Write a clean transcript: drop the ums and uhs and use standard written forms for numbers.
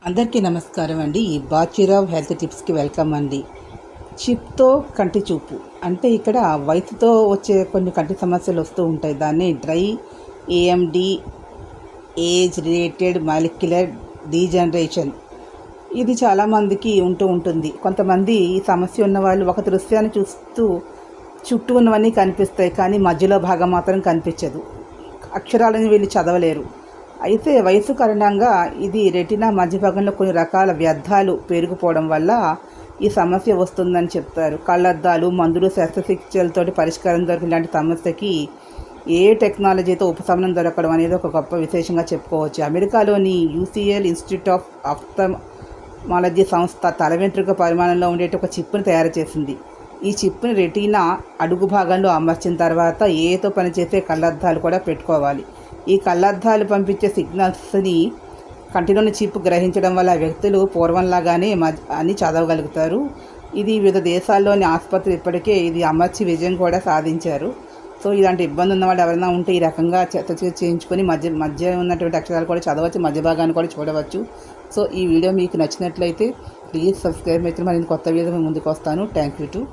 అందరికీ నమస్కారం అండి. ఈ బాచిరావ్ హెల్త్ టిప్స్కి వెల్కమ్ అండి. చిప్తో కంటి చూపు అంటే ఇక్కడ వయసుతో వచ్చే కొన్ని కంటి సమస్యలు వస్తూ ఉంటాయి. దాన్ని dry AMD, age related molecular degeneration, ఇది చాలామందికి ఉంటుంది. కొంతమంది ఈ సమస్య ఉన్న వాళ్ళు ఒక దృశ్యాన్ని చూస్తూ చుట్టూ ఉన్నవన్నీ కనిపిస్తాయి, కానీ మధ్యలో భాగం మాత్రం కనిపించదు. అక్షరాలను వీళ్ళు చదవలేరు. అయితే వయసు కారణంగా ఇది రెటీనా మధ్య భాగంలో కొన్ని రకాల వ్యర్థాలు పేరుకుపోవడం వల్ల ఈ సమస్య వస్తుందని చెప్తారు. కళ్ళద్దాలు, మందులు, శస్త్రచికిత్సలతో పరిష్కారం దొరికిన ఇలాంటి సమస్యకి ఏ టెక్నాలజీతో ఉపశమనం దొరకడం అనేది ఒక గొప్ప విశేషంగా చెప్పుకోవచ్చు. అమెరికాలోని యూసీఎల్ ఇన్స్టిట్యూట్ ఆఫ్ ఆఫ్థమాలజీ సంస్థ తల వెంట్రుక పరిమాణంలో ఉండే ఒక చిప్ను తయారు చేసింది. ఈ చిప్ని రెటీనా అడుగు భాగంలో అమర్చిన తర్వాత ఏతో పనిచేసే కళ్ళద్దాలు కూడా పెట్టుకోవాలి. ఈ కళ్ళద్దాలు పంపించే సిగ్నల్స్ని కంటిలోని చిప్ గ్రహించడం వల్ల వ్యక్తులు పూర్వంలాగానే అని చదవగలుగుతారు. ఇది వివిధ దేశాల్లోని ఆసుపత్రులు ఇప్పటికే ఇది అమర్చి విజయం కూడా సాధించారు. సో ఇలాంటి ఇబ్బంది ఉన్నవాళ్ళు ఎవరైనా ఉంటే ఈ రకంగా చేయించుకొని మధ్య ఉన్నటువంటి అక్షరాలు కూడా చదవచ్చు, మధ్య భాగాన్ని కూడా చూడవచ్చు. సో ఈ వీడియో మీకు నచ్చినట్లయితే ప్లీజ్ సబ్స్క్రైబ్ అయితే మరి కొత్త వీడియో ముందుకు వస్తాను. Thank you to all.